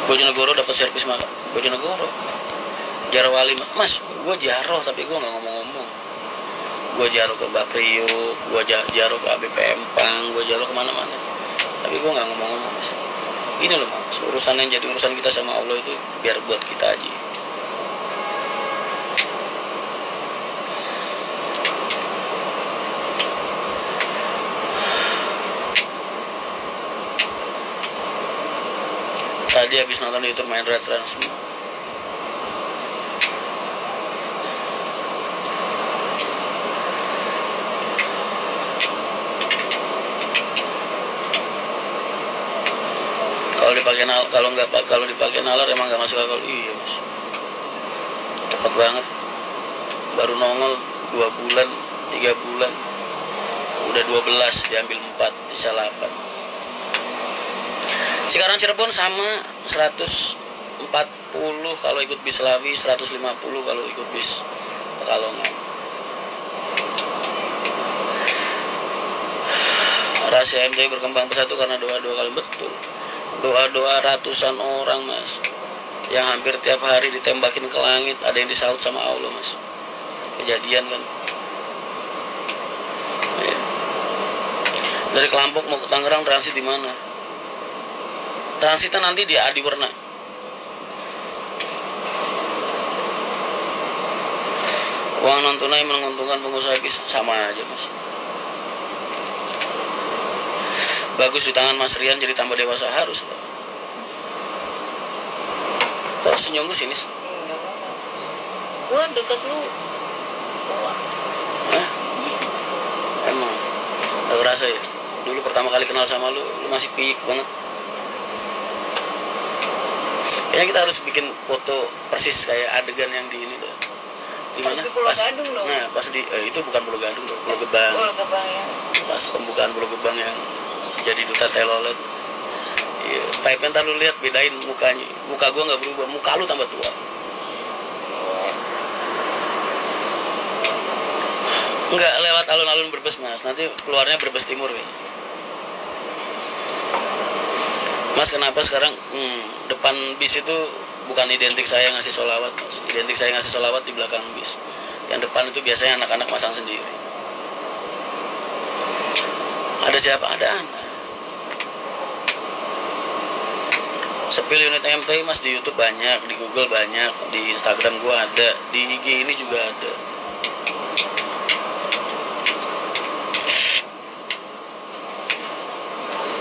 Bojonegoro dapat servis makan. Bojonegoro Jarwo Wali, mas gue Jarwo tapi gue nggak ngomong-ngomong. Gue Jarwo ke Mbak Priuk, gue Jarwo ke ABP Empang, gue Jarwo kemana-mana tapi gue nggak ngomong-ngomong mas. Gini loh mas, urusan yang jadi urusan kita sama Allah itu biar buat kita aja. Tadi habis nonton di YouTube main Red Run semua. Kalau dipakai nalar emang nggak masuk akal. Iya mas, cepet banget. Baru nongol 2 bulan, 3 bulan, udah 12 diambil 4, sisa 8. Sekarang Cirebon sama 140 kalau ikut bis Lawi, 150 kalau ikut bis Pekalongan. Rahasia MTI berkembang pesat itu karena doa-doa kalian. Betul, doa-doa ratusan orang mas, yang hampir tiap hari ditembakin ke langit, ada yang disaut sama Allah mas. Kejadian kan. Dari Kelampok mau ke Tangerang transit di mana? Transitnya nanti di Adiwarna. Uang non tunai menguntungkan pengusaha bis, sama aja mas. Bagus di tangan Mas Rian jadi tambah dewasa, harus lah. Kok senyum lu sinis? Gua deket lu. Hah? Emang gak kerasa ya? Dulu pertama kali kenal sama lu masih pik banget. Kayaknya kita harus bikin foto persis kayak adegan yang di ini tuh. Di mana? Pas di Pulau Gadung loh. Nah, pas di itu bukan Pulau Gadung, Pulau Gebang. Pulau Gebang ya. Pas pembukaan Pulau Gebang yang jadi duta telolet. Iya, vibe-nya ntar lu lihat, bedain mukanya. Muka gua nggak berubah, muka lu tambah tua. Enggak lewat alun-alun Brebes mas, nanti keluarnya Brebes Timur nih. Mas kenapa sekarang depan bis itu bukan identik saya ngasih sholawat mas. Identik saya ngasih sholawat di belakang bis. Yang depan itu biasanya anak-anak masang sendiri. Ada siapa? Ada anak. Sepil unit MTI mas, di YouTube banyak, di Google banyak, di Instagram gua ada, di IG ini juga ada.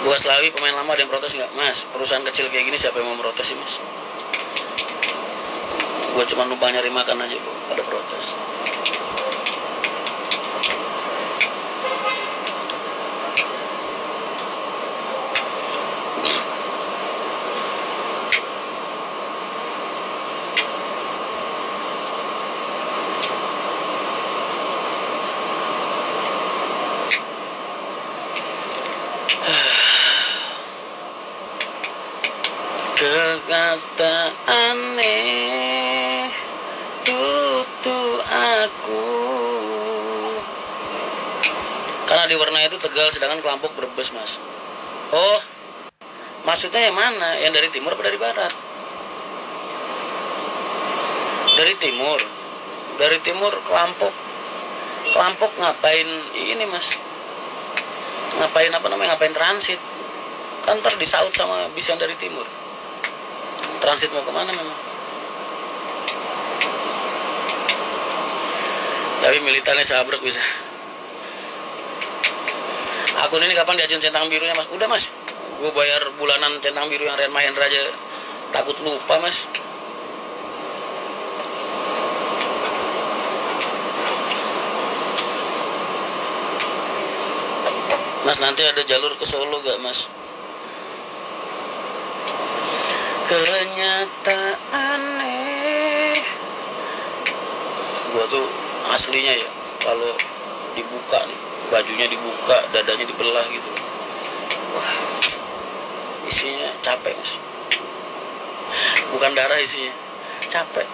Gua Slawi pemain lama, ada yang protes nggak mas? Perusahaan kecil kayak gini siapa yang mau protes sih mas? Gua cuma numpang nyari makan aja bu, pada protes. Kata aneh tutu aku, karena di warna itu Tegal sedangkan Kelampok Brebes mas. Oh maksudnya yang mana? Yang dari timur apa dari barat? Dari timur. Dari timur Kelampok. Kelampok ngapain ini mas? Ngapain apa namanya? Ngapain transit? Kan ntar disaut sama bis yang dari timur. Transit mau kemana memang? Tapi militannya sabrek bisa. Akun ini kapan diajuin centang birunya mas? Udah mas, gue bayar bulanan centang biru yang Rian Mahendra aja takut lupa mas. Mas nanti ada jalur ke Solo gak mas? Kenyataannya gua tuh aslinya ya, kalau dibuka nih, bajunya dibuka, dadanya dibelah gitu, wah isinya capek mas. Bukan darah isinya, capek.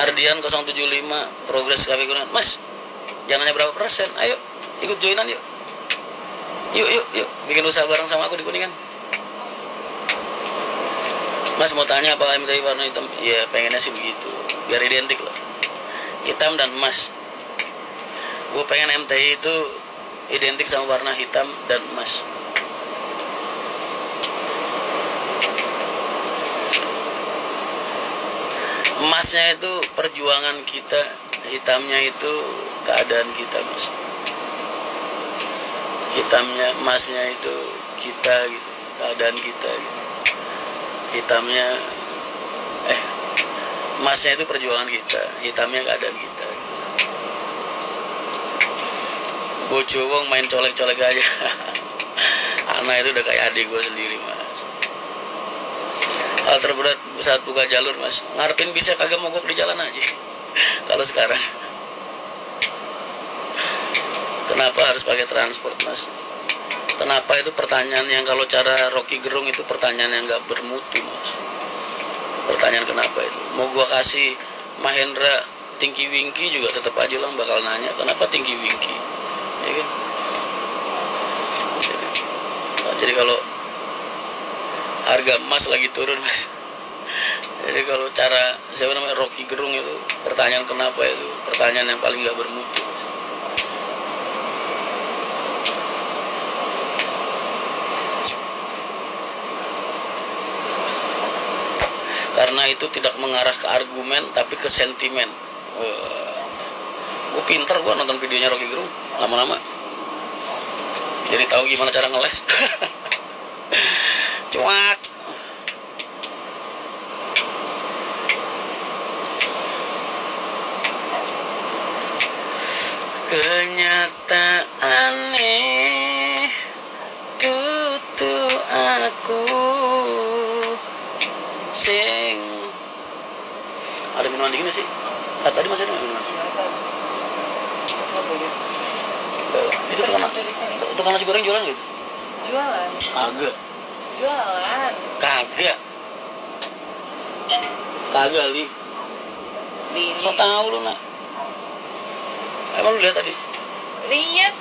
Ardian 075 Progres Cafe Kuningan. Mas jangan nanya berapa persen, ayo ikut joinan yuk. Yuk bikin usaha bareng sama aku di Kuningan. Mas mau tanya apa MTI warna hitam? Ya pengennya sih begitu, biar identik lah, hitam dan emas. Gue pengen MTI itu identik sama warna hitam dan emas. Emasnya itu perjuangan kita, hitamnya itu keadaan kita, Mas. Hitamnya, emasnya itu kita gitu, keadaan kita gitu. Hitamnya emasnya itu perjuangan kita, hitamnya keadaan kita. Bocah wong main colek-colek aja. Anak itu udah kayak adik gue sendiri, Mas. Hal terberat saat buka jalur, Mas, ngarepin bisa kagak mogok di jalan aja. Kalau sekarang, kenapa harus pakai transport, Mas? Kenapa itu pertanyaan yang kalau cara Rocky Gerung itu pertanyaan yang nggak bermutu, Mas. Pertanyaan kenapa itu? Mau gua kasih Mahendra Tinky Winky juga tetap aja lah bakal nanya kenapa Tinky Winky, ya kan? Jadi kalau harga emas lagi turun, Mas. Jadi kalau cara siapa namanya Rocky Gerung itu pertanyaan kenapa itu pertanyaan yang paling nggak bermutu, Mas. Karena itu tidak mengarah ke argumen tapi ke sentimen. Gue pinter gue nonton videonya Rocky Gerung lama-lama. Jadi tahu gimana cara ngeles. Cuak. Kenyataan tutu aku sing. Ada minuman dingin sih? Tadi masih ada minuman. Itu tukang nasi goreng jualan gitu? Jualan. Kagak. Jualan. Kagak li. So tau lu nak. Emang lu lihat tadi? Lihat.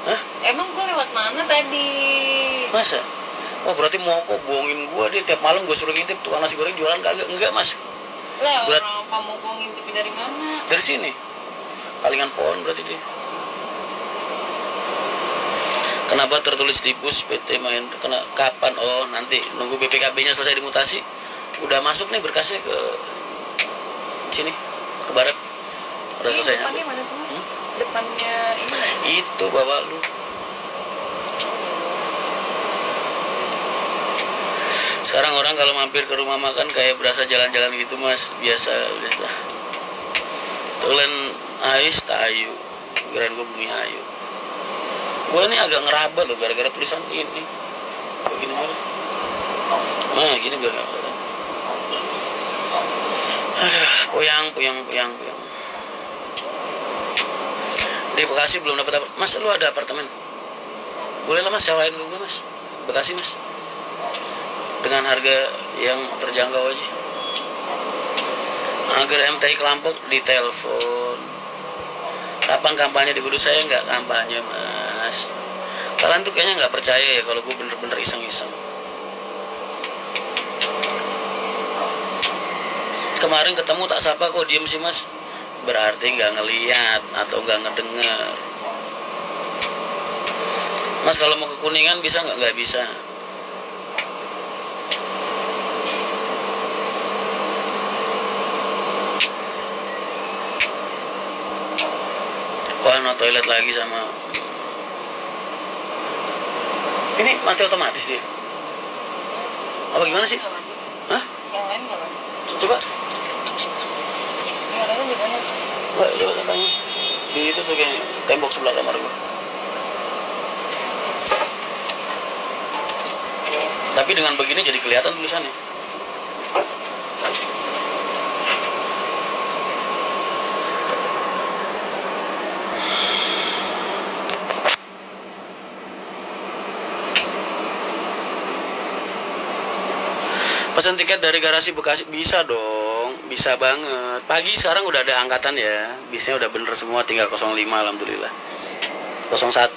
Hah? Emang gue lewat mana tadi? Masa? Oh berarti mau kok bohongin gue dia tiap malam gue suruh ngintip tukang nasi goreng jualan kagak? Enggak, Mas. Lah orang kamu gue ngintip dari mana? Dari sini. Kalingan pohon berarti dia. Kenapa tertulis di bus PT Mahendra? Kapan? Oh nanti nunggu BPKB-nya selesai dimutasi. Udah masuk nih berkasnya ke sini, ke barat. Udah selesai. Depannya mana sih, Mas? Depannya ini. Itu bawa lu. Sekarang orang kalau mampir ke rumah makan kayak berasa jalan-jalan gitu, Mas. Biasa. Tulen ais tayu. Kirain gue bumi ayu. Gue ini agak ngeraba loh gara-gara tulisan ini. Begini aja. Nah, gini biar nggak kelihatan. Aduh, puyang. Di Bekasi belum dapat apa. Mas, lu ada apartemen? Boleh lah, Mas, sewain dulu, Mas. Bekasi, Mas. Dengan harga yang terjangkau aja. Agar MTI Kelampok ditelepon. Kapan kampanye di Kudus? Saya nggak kampanye, Mas. Kalian tuh kayaknya nggak percaya ya kalau gue bener-bener iseng-iseng. Kemarin ketemu tak sapa kok diem sih, Mas. Berarti nggak ngeliat atau nggak ngedenger. Mas kalau mau ke Kuningan bisa nggak? Nggak bisa. Wah, no toilet lagi sama. Ini mati otomatis dia. Apa gimana sih? Hah? Yang lain nggak, Mas? Coba. Yang lain gimana? Coba tanya. Di itu tuh kayak tembok sebelah kamar gua. Tapi dengan begini jadi kelihatan tulisannya. Pesan tiket dari garasi Bekasi bisa dong, bisa banget. Pagi sekarang udah ada angkatan ya, bisnya udah bener semua, tinggal 05 alhamdulillah. 01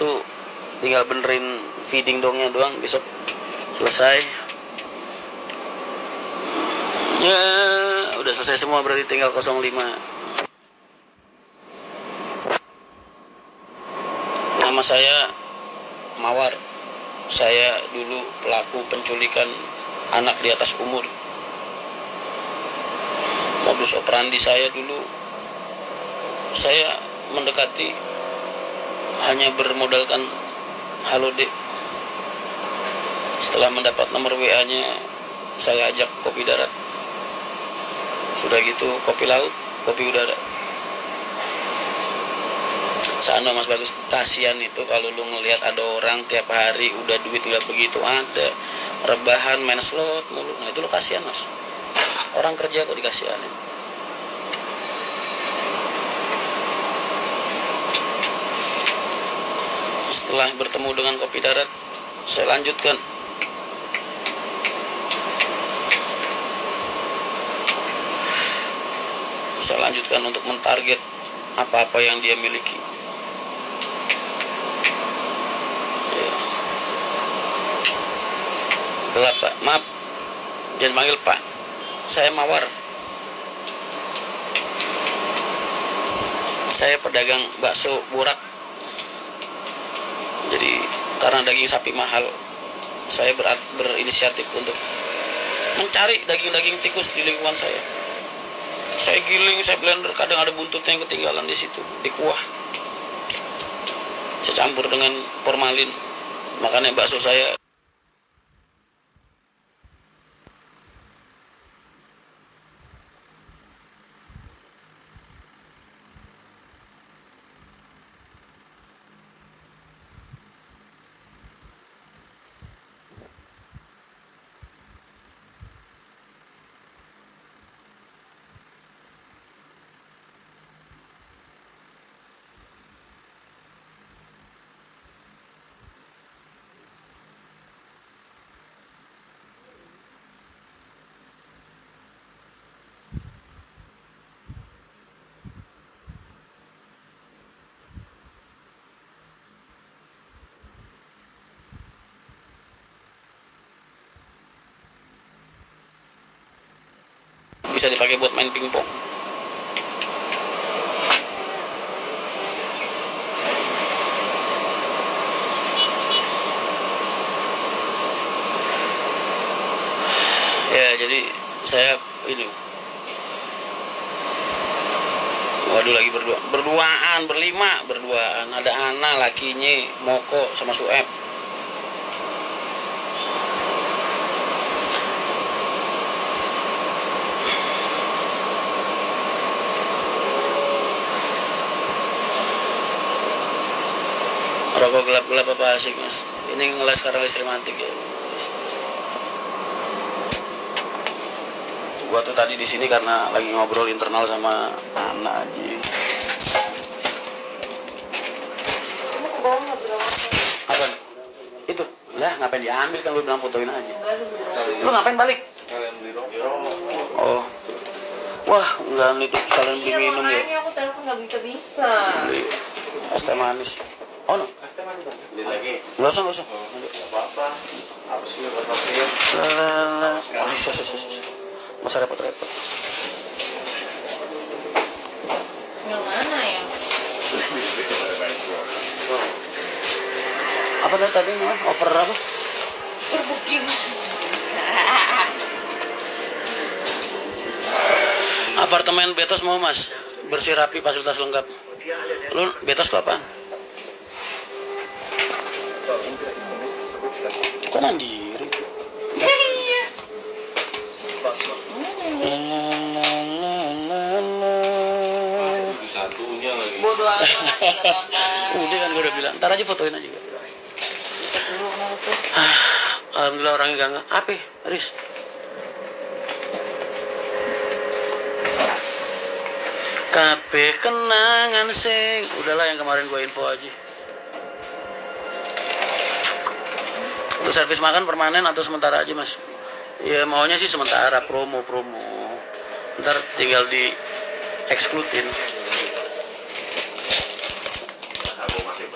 tinggal benerin feeding dongnya doang, besok selesai. Ya, udah selesai semua, berarti tinggal 05. Nama saya Mawar. Saya dulu pelaku penculikan anak di atas umur. Modus operandi saya dulu, saya mendekati hanya bermodalkan halo dek. Setelah mendapat nomor WA-nya, saya ajak kopi darat. Sudah gitu kopi laut, kopi udara. Sana Mas Bagus, kasihan itu kalau lu ngelihat ada orang tiap hari udah duit nggak begitu ada, rebahan main slot mulu. Nah itu lo kasihan Mas. Orang kerja kok dikasihanin. Setelah bertemu dengan kopi darat, saya lanjutkan. Saya lanjutkan untuk mentarget apa-apa yang dia miliki. Ya. Gelap Pak, maaf, jangan panggil Pak. Saya Mawar. Saya pedagang bakso burak. Jadi karena daging sapi mahal, saya berinisiatif untuk mencari daging-daging tikus di lingkungan saya. Saya giling, saya blender, kadang ada buntutnya yang ketinggalan di situ, di kuah. Saya campur dengan formalin, makanya bakso saya bisa dipakai buat main pingpong. Ya, jadi saya ini, waduh lagi berduaan, ada Ana, lakinya, Moko sama Sueb. Rokok gelap-gelap apa asik Mas? Ini ngeles karena listrik mantik ya. Gua tuh tadi di sini karena lagi ngobrol internal sama anak aja. Apa? Itu lah ngapain diambil kan gue bilang fotoin aja. Lu ngapain balik? Oh. Wah, enggak itu sekalian beli minum ya. Iya, aku telepon nggak bisa. Beli es teh manis. Oh no. Beli lagi. Enggak usah. Enggak apa-apa. Apa sih repot-repot? Masa repot-repot. Yang mana ya? Apa tadi namanya? Over apa? Berbooking. Apartemen Betos mau Mas, bersih rapi, fasilitas lengkap. Lu Betos tuh apaan? Kok mandiri? Iya. Satunya lagi. Bodoh amat, nggak apa-apa. Udah kan gue udah bilang, ntar aja fotoin aja. Cek dulu mana sih? Alhamdulillah orangnya gak apa, Riz? Kabeh kenangan sing, udahlah yang kemarin gue info aja. Untuk servis makan permanen atau sementara aja Mas? Ya maunya sih sementara, promo. Ntar tinggal di eksklutin.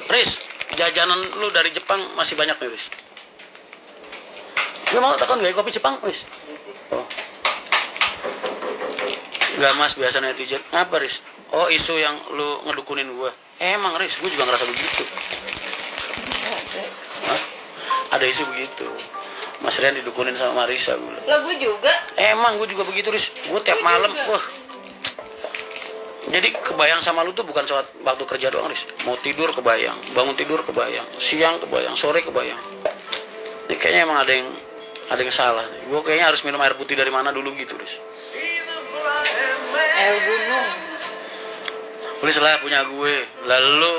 Riz, jajanan lu dari Jepang masih banyak nih Riz. Lu mau takon gak kopi Jepang Riz? Oh. Gak mas, biasa netizen. Apa Riz? Oh isu yang lu ngedukunin gue. Emang Riz, gue juga ngerasa begitu. Hah? Ada isu begitu. Mas Rian didukunin sama Marisa gue. Lah gue juga. Emang gue juga begitu Riz. Gue tiap Gua malam, juga. wah. Jadi kebayang sama lu tuh bukan saat waktu kerja doang Riz. Mau tidur kebayang, bangun tidur kebayang, siang kebayang, sore kebayang. Ini kayaknya emang ada yang salah. Gue kayaknya harus minum air putih dari mana dulu gitu Riz. Air gunung. Please lah punya gue. Lalu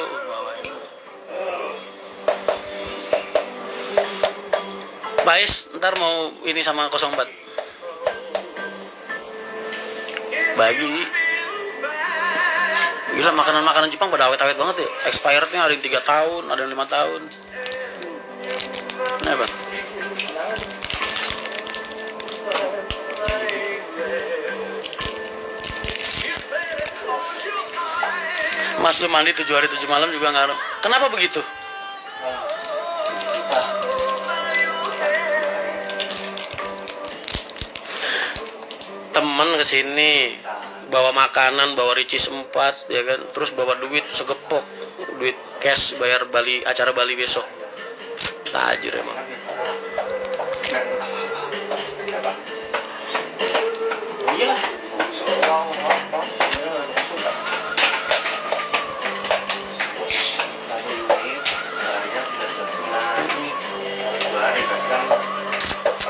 Pais ntar mau ini sama 04 bagi. Gila makanan Jepang pada awet-awet banget ya. Expirednya ada yang 3 tahun, ada yang 5 tahun. Nah bang, Mas lu mandi 7 hari 7 malam juga ngaruh. Kenapa begitu? Temen kesini bawa makanan, bawa ricis 4 ya kan, terus bawa duit segepok, duit cash bayar Bali, acara Bali besok. Tajir emang.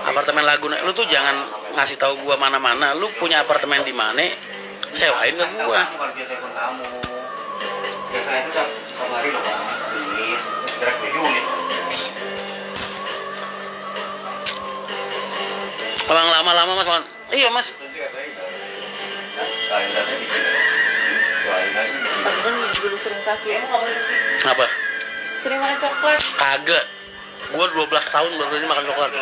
Apartemen Laguna, lu tuh jangan ngasih tahu gua mana-mana. Lu punya apartemen di mana? Sewain ke gua. Bukan dia telepon kamu. Biasanya itu setiap hari loh Bang. Unit, gerak di unit. Orang lama-lama mas, man. Iya mas. Aku kan dulu sering sakit. Apa? Sering makan coklat. Kagak. Gua 12 tahun baru ini makan coklat.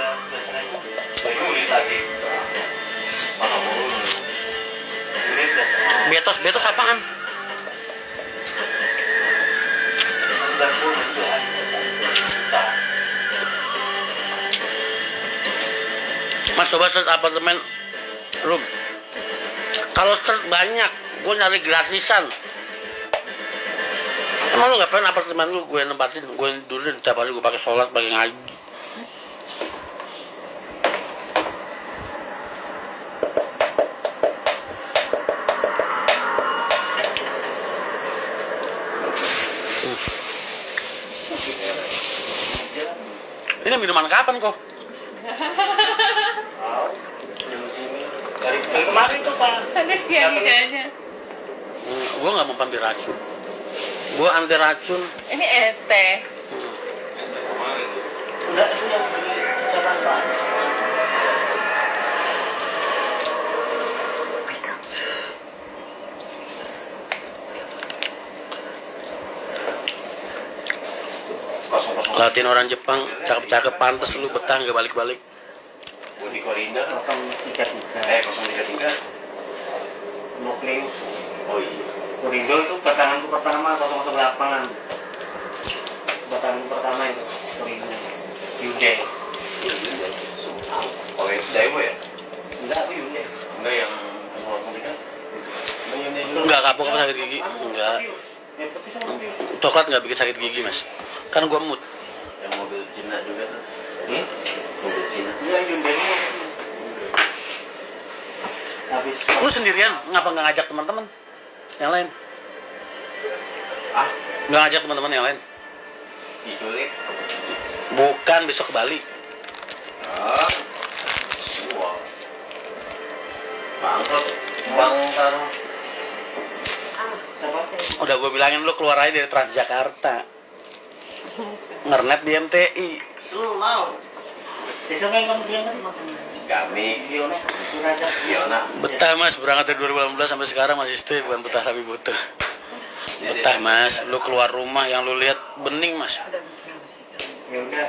Betos apaan? Mas coba search apartemen room. Kalau search banyak, gue nyari gratisan. Emang lu nggak pengen apartemen lu gue nempatin, gue tidurin tiap hari gue pakai sholat, pakai ngaji. Ini minuman kapan kok? Dari kemarin tuh Pak. Ada sianidanya. Gue nggak mau ambil racun. Gue anti racun. Ini es teh. Enggak, itu yang siapa Pak? Latihan orang Jepang, cakep-cakep, pantes lu betah nggak balik-balik. Budi Korinda 033. 033. Nukleus. Oh iya. Korindo itu pertahananku pertama 008. Pertahanan pertama itu Korindo. Hyundai. Oh itu Daewoo ya? Enggak, itu Hyundai. Enggak yang Enggak kapok apa sakit gigi? Enggak. Coklat nggak bikin sakit gigi mas. Kan gue mood. yang mobil Cina juga tuh. Mobil Cina. Iya Hyundai ini. Habis. Lu sendirian, ngapa nggak ngajak teman-teman yang lain? Ah, Nggak ngajak teman-teman yang lain? diculik. Bukan, besok ke Bali. Ah, wah. Bangkar. Udah gue bilangin lu keluar aja dari Transjakarta. Ngernet di MTI. Slow. Besok yang kamu bilang kan Kami Giona. Betah mas, berangkat dari 2018 sampai sekarang masih stay, bukan betah tapi butuh. Betah mas, lu keluar rumah yang lu lihat bening mas. Ya udah,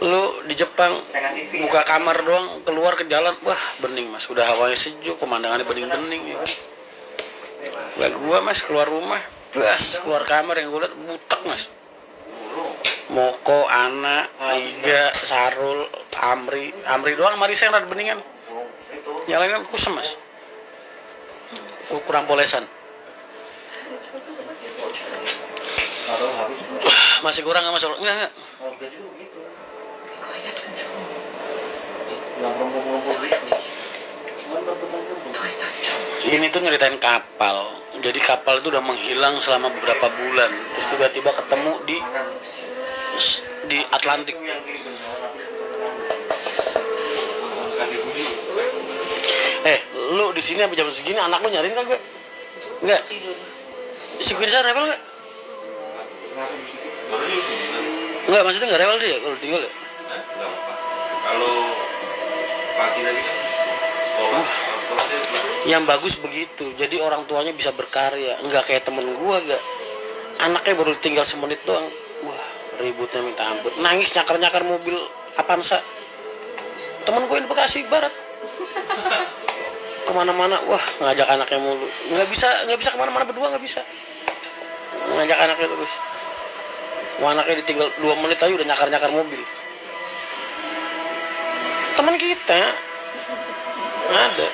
Lu di Jepang saya kasih buka kamar doang, keluar ke jalan, wah bening mas. Udah hawanya sejuk, pemandangannya bening-bening ya kan. Lah gua mas keluar rumah, bas keluar kamar yang gua lihat butek mas. Moko, Ana, Aiga, Sarul, Amri doang, Marisa yang rada beningan. Yang lain kan kusem mas. kurang polesan. Atau habis. Masih kurang nggak mas? Enggak. Kalau gas itu begitu. Yang rombong-rombong gitu. Ini tuh nyeritain kapal. Jadi kapal itu udah menghilang selama beberapa bulan. Terus tiba-tiba ketemu di Atlantik. Lu di sini apa jam segini anak lu nyariin kagak? Enggak. Tidur. Si Quinsa rewel enggak? Enggak, maksudnya enggak rewel dia kalau tinggal ya? Kalau pagi tadi kan sholat dia Yang bagus begitu. Jadi orang tuanya bisa berkarya. Enggak kayak temen gua enggak. Anaknya baru tinggal semenit doang. Wah, ributnya minta ampun. Nangis nyakar-nyakar mobil Avanza. Temen gue di Bekasi Barat. Kemana-mana, wah ngajak anaknya mulu. Nggak bisa kemana-mana berdua, nggak bisa. Ngajak anaknya terus. Wah, anaknya ditinggal 2 menit aja udah nyakar-nyakar mobil. Teman kita ada.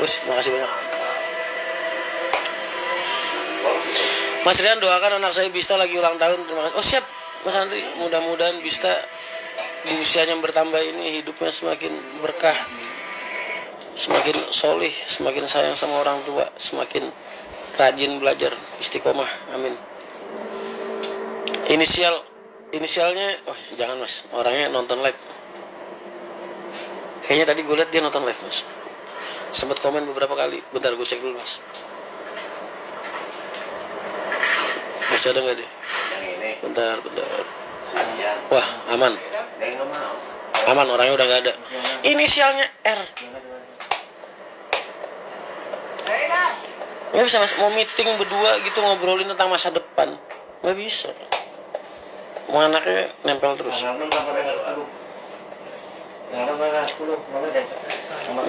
Bos, makasih banyak. Mas Rian doakan anak saya Bista lagi ulang tahun. Terima kasih. Oh siap, Mas Andri. Mudah-mudahan Bista di usianya yang bertambah ini hidupnya semakin berkah, semakin solih, semakin sayang sama orang tua, semakin rajin belajar, istiqomah. Amin. Inisialnya, oh jangan mas, orangnya nonton live. Kayaknya tadi gue liat dia nonton live mas. Sempat komen beberapa kali. Bentar gue cek dulu mas. Masih ada nggak dia? Bentar. Wah aman. Aman, orangnya udah nggak ada. Inisialnya R. Nggak bisa mas, mau meeting berdua gitu ngobrolin tentang masa depan, nggak bisa. Mau anaknya nempel terus.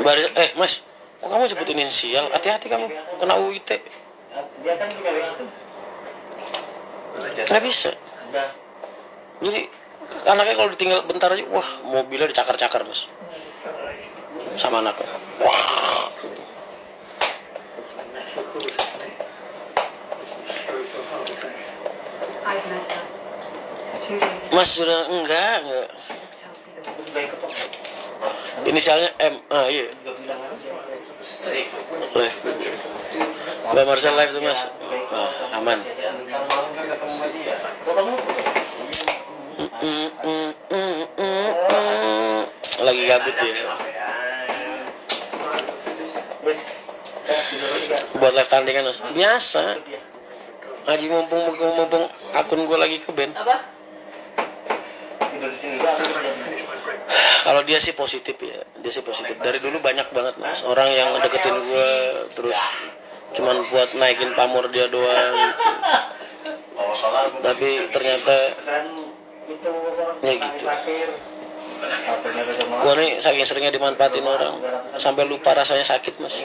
Baris, mas, kok kamu sebut inisial? Hati-hati kamu, kena UIT. Nggak bisa. Jadi anaknya kalau ditinggal bentar aja, wah mobilnya dicakar-cakar mas, sama anaknya. Mas sudah enggak. Inisialnya M. Ah iya. Live. Mbak Marcel live tuh mas. Aman. Lagi gabut ya. Buat live tandingan mas. Biasa. Aji mumpung akun gue lagi ke band. Apa? Kalau dia sih positif ya, dia sih positif. Dari dulu banyak banget mas orang yang deketin gue terus cuman buat naikin pamor dia doang gitu. Tapi ternyata ya gitu. Gue nih saking seringnya dimanfaatin orang sampai lupa rasanya sakit mas.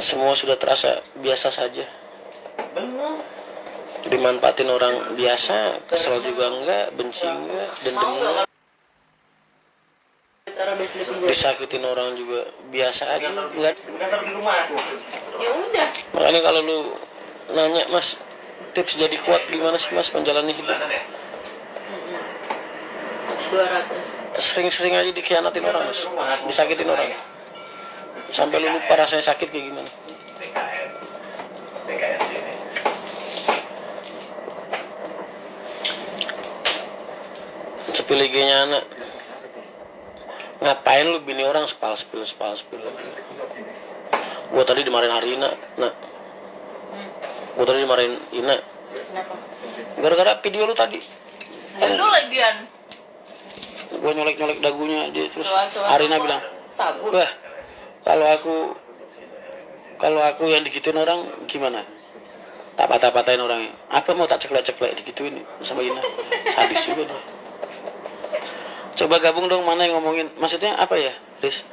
Semua sudah terasa biasa saja. Dimanfaatin orang biasa, kesel juga enggak, benci enggak, dendam enggak. Disakitin orang juga biasa aja enggak. Ya udah. Makanya kalau lu nanya mas, tips jadi kuat gimana sih mas menjalani hidup? 200. Sering-sering aja dikhianatin orang mas, disakitin orang sampai lu lupa rasanya sakit kayak gimana. Cepil IG-nya anak. Ngapain lu bini orang spal spil. Gua tadi dimarahin Arina, nak. Gua tadi dimarahin Ina. Gara-gara video lu tadi. Lu lagian. Gua nyolek dagunya dia terus Coba. Arina bilang, Sabun. "Wah, kalau aku yang digituin orang gimana?" Tak patah-patahin orangnya. Apa mau tak ceklek digituin sama Ina. Sadis juga dia. Coba gabung dong, mana yang ngomongin, maksudnya apa ya, Riz?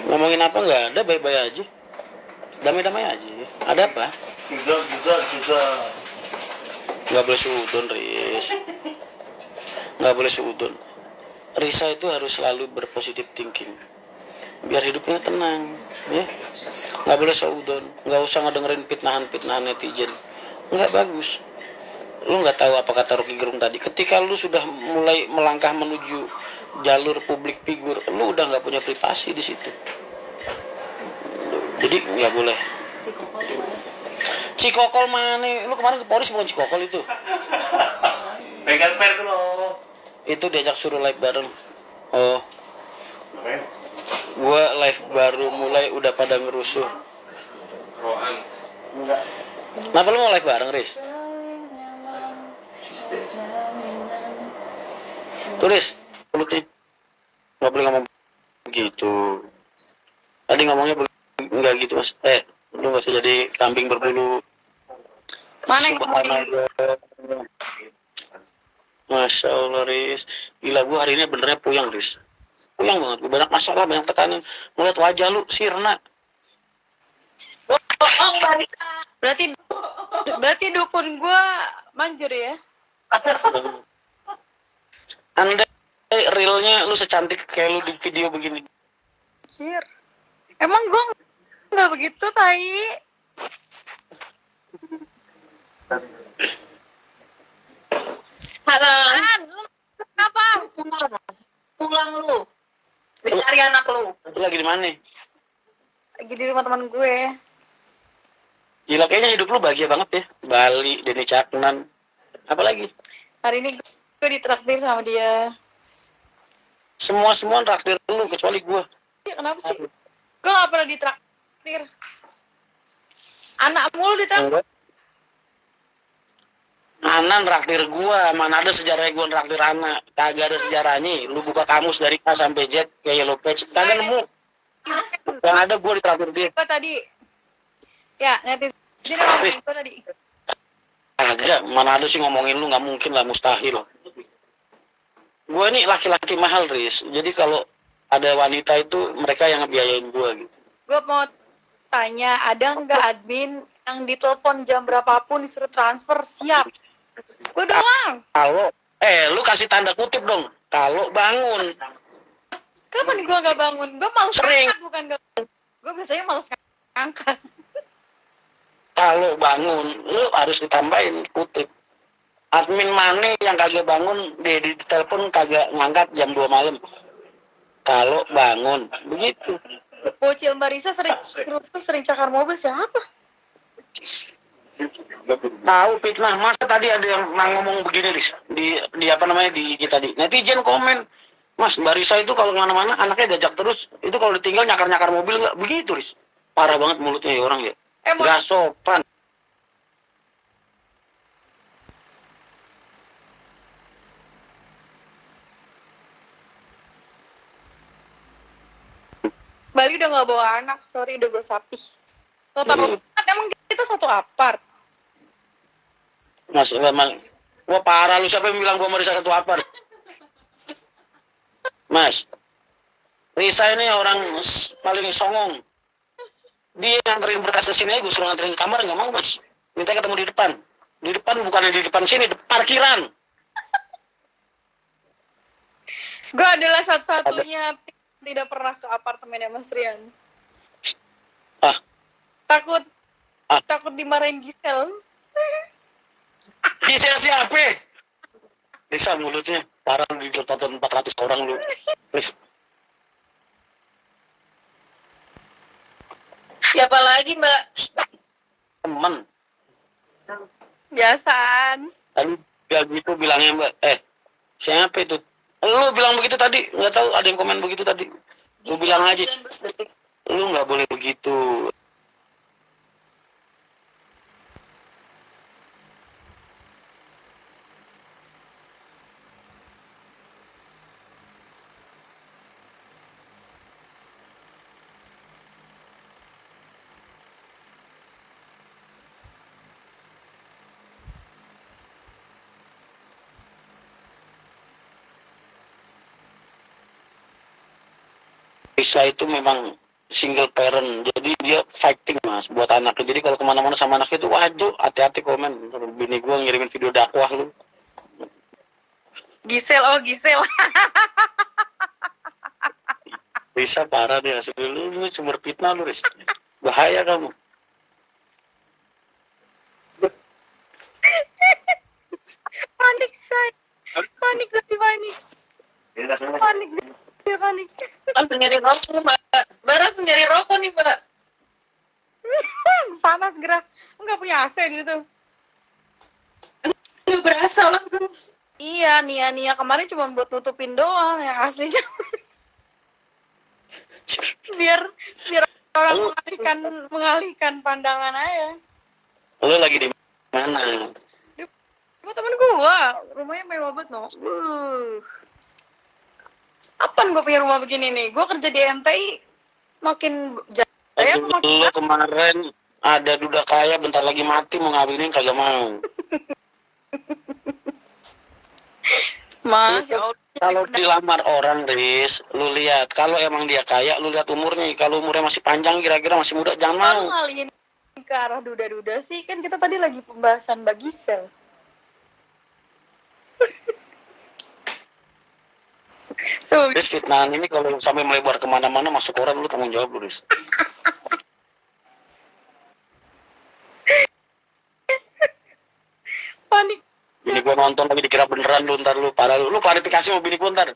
Ngomongin apa nggak ada, baik-baik aja, damai-damai aja. Ada apa? Juga. Nggak boleh suudon, Riz. Nggak boleh suudon. Risa itu harus selalu berpositif thinking. biar hidupnya tenang, ya. Nggak boleh saudon, nggak usah ngedengerin fitnahan netizen, nggak bagus. Lu nggak tahu apa kata Rocky Gerung tadi. Ketika lu sudah mulai melangkah menuju jalur publik figur, lu udah nggak punya privasi di situ. Jadi nggak boleh. Cikokol mana? Lu kemarin ke Polres bukan Cikokol itu? Pegang per tuh loh. Itu diajak suruh live bareng. Oh, Keren. gua live baru mulai udah pada ngerusuh. Roan. Enggak. Kenapa lu mau live bareng, Riz? Turis, peluk nih. Nggak boleh ngomong begitu. Tadi ngomongnya nggak gitu, Mas. Lu nggak usah jadi kambing berbulu. Mana yang Subhanallah. Masya Allah, Riz. Gila, gue hari ini benernya puyeng, Riz. Puyeng banget. Gue banyak masalah, banyak tekanan. Ngeliat wajah lu, sirna. bohong Barisa. Berarti dukun gua manjur ya. Andai realnya lu secantik kayak lu di video begini. Anjir. Emang gua nggak begitu, Tai. Halo, Lu kenapa? pulang lu. Mencari anak lu. Lu lagi di mana? Lagi di rumah teman gue. Gila, kayaknya hidup lu bahagia banget ya. Bali, Denny Caknan. Apalagi? Hari ini gue ditraktir sama dia. Semua traktir lu kecuali gue. Ya, kenapa sih? Gue gak pernah ditraktir. Anak mulu ditraktir. Anan traktir gue, mana ada sejarah gue traktir anak. Kagak ada sejarahnya. Lu buka kamus dari A sampai Z kayak Yellow Page, kagak nemu. Yang ada gue ditraktir dia. Gue tadi. Ya, netizen ngomongin gue tadi. Kagak, mana ada sih ngomongin lu, nggak mungkin lah, mustahil. Gue ini laki-laki mahal, Riz. Jadi kalau ada wanita itu mereka yang ngebiayain gue gitu. Gue mau tanya, ada nggak admin yang ditelepon jam berapapun disuruh transfer? Siap. Gue doang. Kalau lu kasih tanda kutip dong. Kalau bangun. Kapan gue gak bangun? Gue males Sering. ngangkat, bukan gak. Gue biasanya males ngangkat. Kalau bangun, lu harus ditambahin kutip. Admin mana yang kagak bangun, di telepon kagak ngangkat jam 2 malam. Kalau bangun, begitu. Bocil Mbak Risa sering cakar mobil siapa? Tahu fitnah, masa tadi ada yang ngomong begini, Riz. Di apa namanya, di kita di netizen komen, Mas, Mbak Risa itu kalau kemana-mana anaknya diajak terus, itu kalau ditinggal nyakar-nyakar mobil nggak begitu, Riz. Parah banget mulutnya ya orang ya. Nggak sopan. Bali udah gak bawa anak, sorry udah gue sapi. Total emang kita satu apart. Mas, wah parah lu, siapa yang bilang gua mau Risa satu apart? Mas, Risa ini orang paling songong. Dia nganterin berkas ke sini, gue suruh nganterin ke kamar, nggak mau, Mas. Minta ketemu di depan. Di depan, bukannya di depan sini, di parkiran. Gue adalah satu-satunya tidak pernah ke apartemennya Mas Rian. Ah, Takut dimarahin Gisel. Gisel siapa? Risa mulutnya, parah lu, ditonton 400 orang lu. Please. Siapa lagi, Mbak? Temen. Biasaan. Tadi gitu bilangnya, Mbak. Siapa itu? Lu bilang begitu tadi, nggak tahu ada yang komen begitu tadi. Lu bilang aja. 19 detik. Lu nggak boleh begitu. Risa itu memang single parent, jadi dia fighting, Mas, buat anaknya. Jadi kalau kemana-mana sama anaknya itu, waduh, hati-hati komen. Bini gue ngirimin video dakwah lu. Gisel. Risa parah deh asli. Lu sumber fitnah lu, Riz. Bahaya kamu. Panik saya. Panik lebih panik. Panik dia panik. Langsung nyari rokok, Mbak. Baru nyari rokok nih, Mbak. Panas gerah. Enggak punya AC di situ. Nggak berasa langsung. Iya, Nia kemarin cuma buat tutupin doang yang aslinya. biar orang mengalihkan pandangan aja. Lu lagi di mana? Gua temen gua, rumahnya mewah banget no. Apaan gua punya rumah begini nih? Gua kerja di MTI makin jaya apa makin Lu kemarin ada duda kaya bentar lagi mati mau ngawinin kagak mau. Mas, ya Allah. Kalau dilamar orang, Riz, lu lihat. Kalau emang dia kaya, lu lihat umurnya. Kalau umurnya masih panjang, kira-kira masih muda, jangan Kalau mau. ngalihin ke arah duda-duda sih, kan kita tadi lagi pembahasan Mbak Gisel. Tuh, Riz, fitnahan ini kalau sampai melebar kemana-mana, masuk koran, lu tanggung jawab lu, Riz. panik. Bini gua nonton lagi dikira beneran lu, ntar lu. Parah lu. Lu klarifikasi sama bini gua ntar.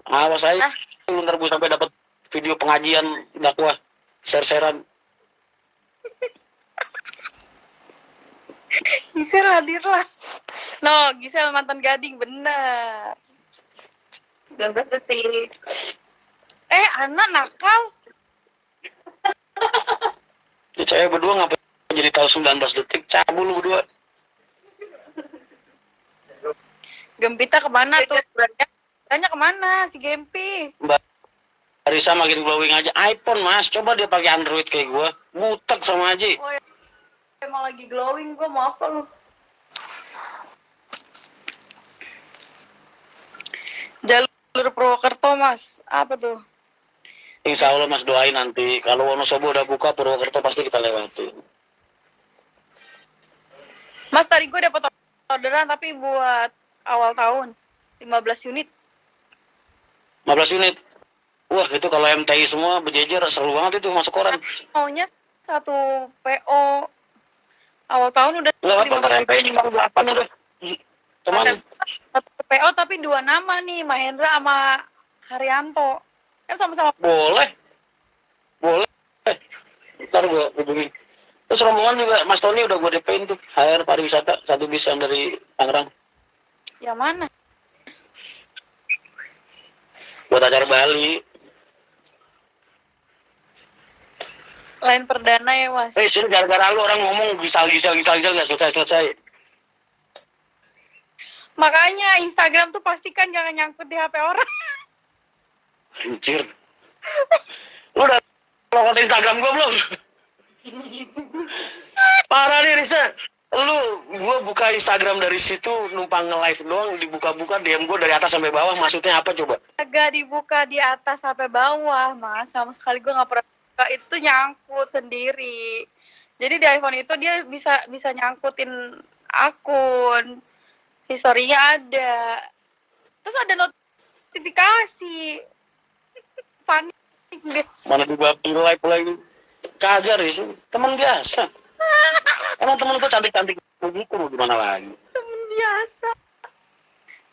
Awas aja. Lu ntar gua sampai dapat video pengajian dakwah. Share-sharean. Gisel hadir lah. No, Gisel mantan gading, bener. 12 detik. Anak nakal. Itu cewek berdua ngapain jadi tahu 19 detik. Cabul lu berdua. Gempita kemana tuh? Tanya kemana si Gempi? Mbak Arisa makin glowing aja. iPhone, Mas. Coba dia pakai Android kayak gua. Butek sama aja. Oh, emang lagi glowing, gua mau apa lu? Jalur Purwokerto, Mas. Apa tuh? Insya Allah Mas doain nanti. Kalau Wonosobo udah buka, Purwokerto pasti kita lewati. Mas, tadi gue dapat orderan tapi buat awal tahun 15 unit. 15 unit. Wah, itu kalau MTI semua berjejer seru banget itu masuk koran. Maunya satu PO awal tahun udah Enggak apa, ntar MTI cuma 8 udah. Cuman satu PO tapi 2 nama nih, Mahendra sama Haryanto. Kan sama-sama boleh. Ntar gue hubungin. Terus rombongan juga Mas Tony udah gue DP-in tuh. HR pariwisata 1 bis yang dari Tangerang. yang mana? Buat acara Bali. Lain perdana ya, Mas. Sini gara-gara lu orang ngomong gisal gak selesai. Makanya Instagram tuh pastikan jangan nyangkut di HP orang. Anjir. Lu udah login Instagram gue belum? Parah nih Risa. Gue buka Instagram dari situ numpang nge-live doang, dibuka-buka DM gue dari atas sampai bawah, maksudnya apa coba? Agak dibuka di atas sampai bawah, Mas. Sama sekali gue nggak pernah buka, itu nyangkut sendiri. Jadi di iPhone itu dia bisa nyangkutin akun, historinya ada, terus ada notifikasi. Panik deh. Mana juga live lagi? Kagak Riz, teman biasa. Emang temen gue cantik-cantik begitu mau gimana lagi? Temen biasa.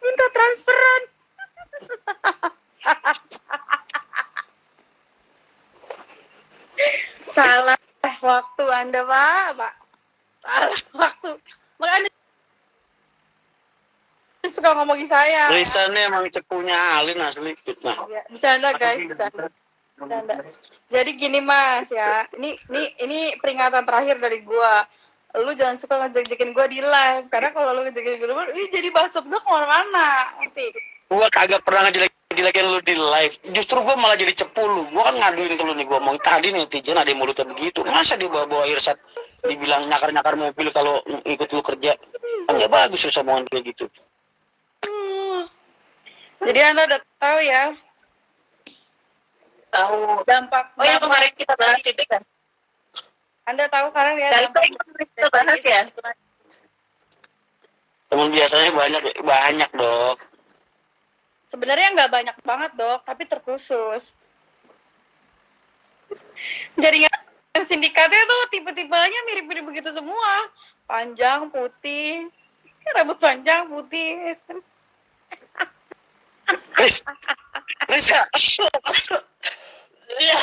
Minta transferan. Salah waktu Anda, Pak. Salah waktu. Makanya suka ngomongin saya. Risa ini emang cepunya Alin asli fitnah. Ya, bercanda guys, bercanda. Jadi gini Mas ya, ini peringatan terakhir dari gua. Lu jangan suka ngejek-jekin gua di live, karena kalau lu ngejek-jekin gua, ini jadi bacot gua kemana-mana, ngerti? Gua kagak pernah ngejelek-jelekin lu di live. Justru gua malah jadi cepu lu. Gua kan ngaduin ke lu nih, gua mau tadi netizen ada yang mulutnya begitu. Masa dia bawa Irsat dibilang nyakar-nyakar mobil kalau ikut lu kerja? Kan gak bagus lu omongan kayak gitu. Jadi Anda udah tahu ya Tahu. dampak. Oh, yang kemarin kita bahas itu kan. Anda tahu sekarang ya Dari dampak kita bahas ya. Temen biasanya banyak dok. Sebenarnya nggak banyak banget Dok, tapi terkhusus. Jaringan sindikatnya tuh tipe-tipenya mirip-mirip begitu semua. Panjang, putih, rambut panjang, putih. Chris, Chris ya. Iya.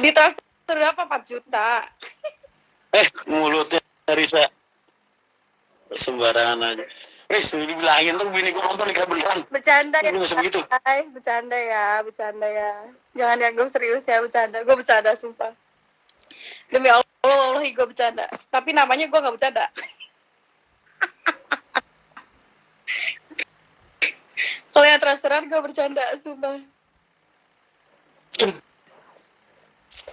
Di transfer berapa? 4 juta. Mulutnya Risa sembarangan aja. Dibilangin tuh bini gue nonton nih beneran. Bercanda ya, Lu nggak usah begitu. guys. Bercanda ya. Jangan dianggap serius ya, bercanda. Gue bercanda, sumpah. Demi Allah, gue bercanda. Tapi namanya gue nggak bercanda. Kalau yang transferan gue bercanda, sumpah.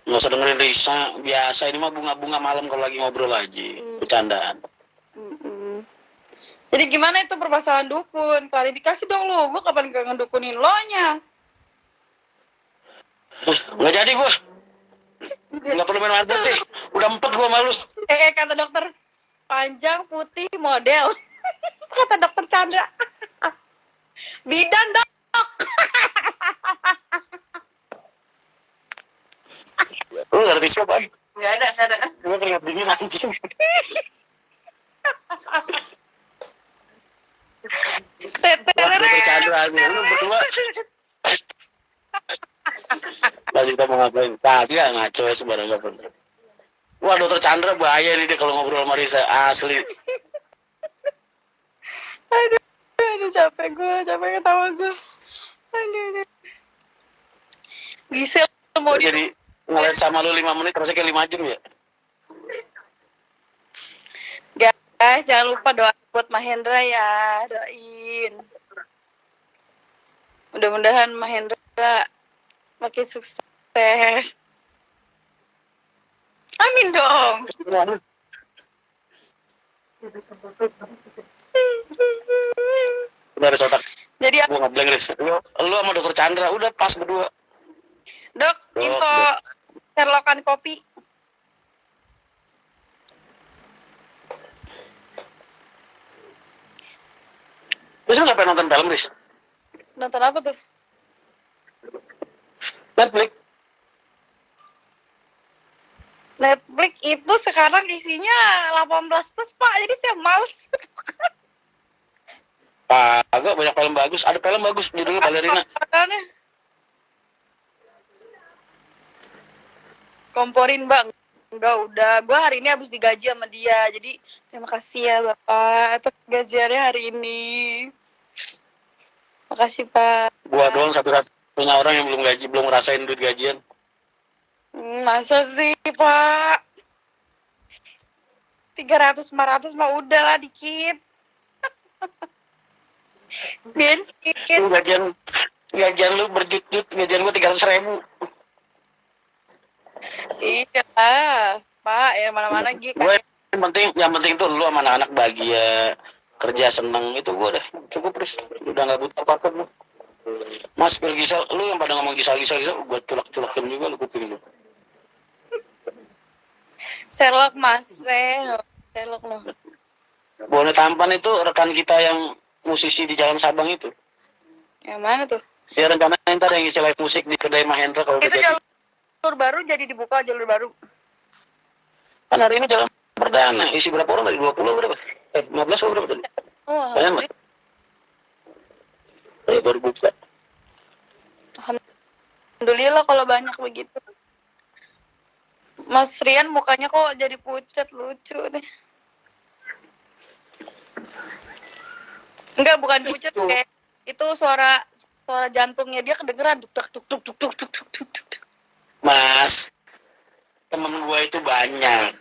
Nggak usah dengerin Risa, biasa ini mah bunga-bunga malam kalau lagi ngobrol aja, bercandaan. Jadi gimana itu permasalahan dukun? Klarifikasi dong lu, gue kapan gak ngedukunin lo nya? Nggak jadi gue, nggak perlu main air putih, udah 4 gue malu. Kata dokter, panjang, putih, model. Kata dokter Chandra. Bidan dok. Lu ngerti siapa? Nggak ada. Gue keringat dingin anjing. Wah, dokter Chandra aja, lu berdua. Pas kita mau ngapain? Tadi ya ngaco ya sembarangan bener. Wah, dokter Chandra bahaya nih dia kalau ngobrol sama Risa, asli. Aduh, capek ketawa gue. Aduh. Gisel mau Jadi ngeliat sama lu 5 menit rasanya kayak 5 jam ya. Guys, jangan lupa doa buat Mahendra ya, doain. Mudah-mudahan Mahendra makin sukses. Amin dong. Udah ada otak. Jadi Gue nggak bilang Riz. Lu sama dokter Chandra udah pas berdua. dok, info Sherlockan kopi. Terus lu ngapain nonton film Riz? Nonton apa tuh? Netflix itu sekarang isinya 18 plus pak, jadi saya males. Agak banyak film bagus. Ada film bagus judulnya Balerina. Komporin bang. Enggak, udah. Gue hari ini habis digaji sama dia. Jadi terima kasih ya bapak atas gajiannya hari ini. Makasih pak. Gua doang satu-satunya orang yang belum ngerasain duit gajian. Masa sih pak? 300-400 mah udah lah dikit. Bensin. Gajian lu berjut-jut, gajian gua 300.000. Iya, Pak, ya mana-mana gitu. Gue yang penting tuh lu sama anak-anak bahagia, kerja seneng, itu gue udah cukup Riz. Udah nggak butuh apa-apa lu. Mas Bil Gisel, lu yang pada ngomong Gisel, gue culak-culakin juga lu kuping lu. Sherlock mas, Sherlock loh. Boleh Tampan itu rekan kita yang musisi di Jalan Sabang itu. Yang mana tuh? Dia rencanain ntar yang ngisi live musik di kedai Mahendra kalau Itu udah jadi. jalur baru jadi dibuka jalur baru. Kan hari ini jalan perdana, isi berapa orang tadi? 20 berapa? 15 atau berapa tadi? Oh, Banyak mas? Baru buka. Alhamdulillah kalau banyak begitu. Mas Rian mukanya kok jadi pucat, lucu deh. Enggak, bukan pucat kayak itu suara jantungnya dia kedengeran duk duk duk duk duk duk duk duk duk. Mas, temen gue itu banyak,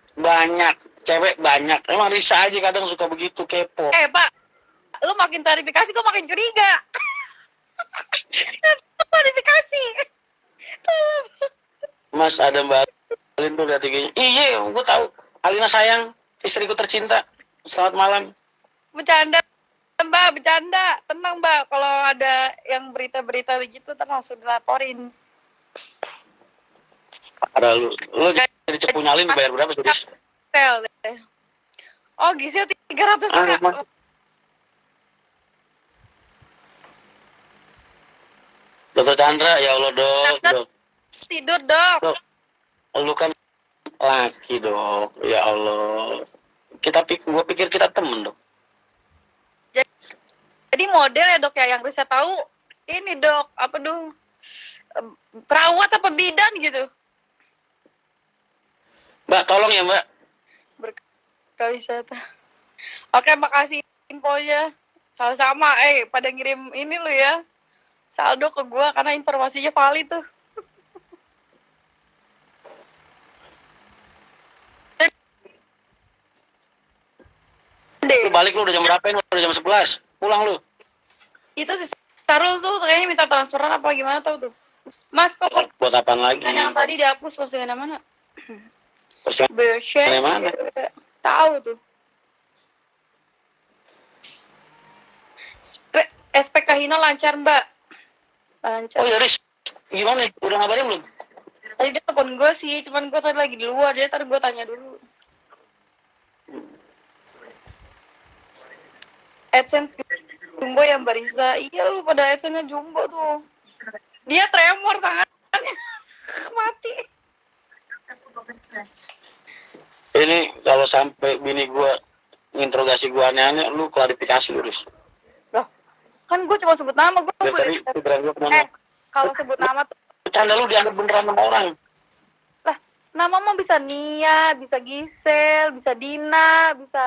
cewek banyak. Emang Risa aja kadang suka begitu, kepo. Pak, lu makin klarifikasi gue makin curiga. Klarifikasi. Mas ada Mbak Alin tuh lihat IG-nya. Iya, gue tahu. Alina sayang, istriku tercinta. Selamat malam. Bercanda, Mbak, bercanda. Tenang, Mbak. Kalau ada yang berita-berita begitu, ntar langsung dilaporin. Ada lu jadi cepu nyalin dibayar berapa sih? Gisel deh. Oh, Gisel 300 kak. Dokter Chandra, ya Allah dok, dok, Tidur, Dok. dok, lu kan laki dok, ya Allah. Gua pikir kita temen dok. Jadi model ya, Dok, ya, yang bisa tahu ini, Dok, apa dong? Perawat apa bidan gitu. Mbak, tolong ya mbak. Berkah. Oke, makasih infonya. Sama-sama, pada ngirim ini lu ya. Saldo ke gua karena informasinya valid tuh. Lu balik lu udah jam berapa ini? Udah jam 11. Pulang lu. Itu si Sarul tuh kayaknya minta transferan apa gimana tau tuh. Mas, kok Buat apaan lagi? yang tadi dihapus postingan mana? Postingan Bershare. mana? Tahu tuh. SPK Hino lancar, Mbak. Lancar. Oh ya Riz, gimana nih? Udah ngabarin belum? Tadi dia telepon gue sih, cuman gue tadi lagi di luar, jadi ntar gue tanya dulu. AdSense Jumbo yang Barisa. Iya lu pada AdSense-nya Jumbo tuh. Dia tremor tangannya. Mati. Ini kalau sampai bini gua interogasi gua aneh-aneh, lu klarifikasi lu Riz. Loh, kan gue cuma sebut nama, gue Dari tadi boleh. pikiran gua kemana? Kalau sebut nama tuh, Bercanda lu dianggap beneran sama orang. lah, nama mah bisa Nia, bisa Gisel, bisa Dina, bisa...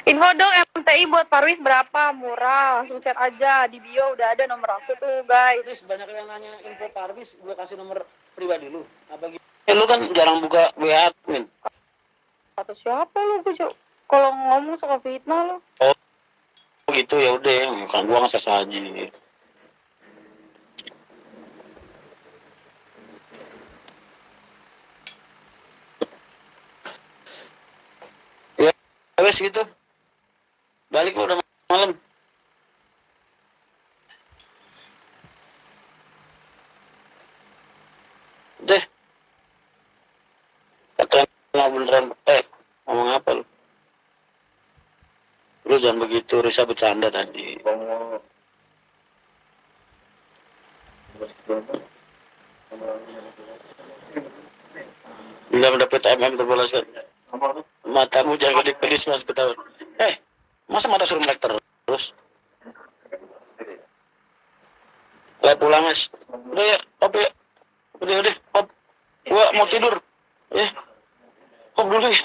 Info dong, MTI buat Parwis berapa? Murah, langsung chat aja. Di bio udah ada nomor aku tuh, guys. Riz, banyak yang nanya info Parvis, gua kasih nomor pribadi lu. Apa gitu? Lu kan jarang buka WA admin. Kata siapa lu? Kalau ngomong suka fitnah lu. Oh gitu, ya udah, kan gua ngasih aja. Ya wes gitu. Balik lu udah malam. Deh. Katanya beneran. Ngomong apa lu? Lu jangan begitu, Risa bercanda tadi. Bila mendapat terbalaskan. Matamu jangan kedip-kedip mas ketahuan. Masa mata suruh melek terus? Lah pulang mas. Udah ya, hop ya. Udah, hop. Gua mau tidur. Hop dulu ya.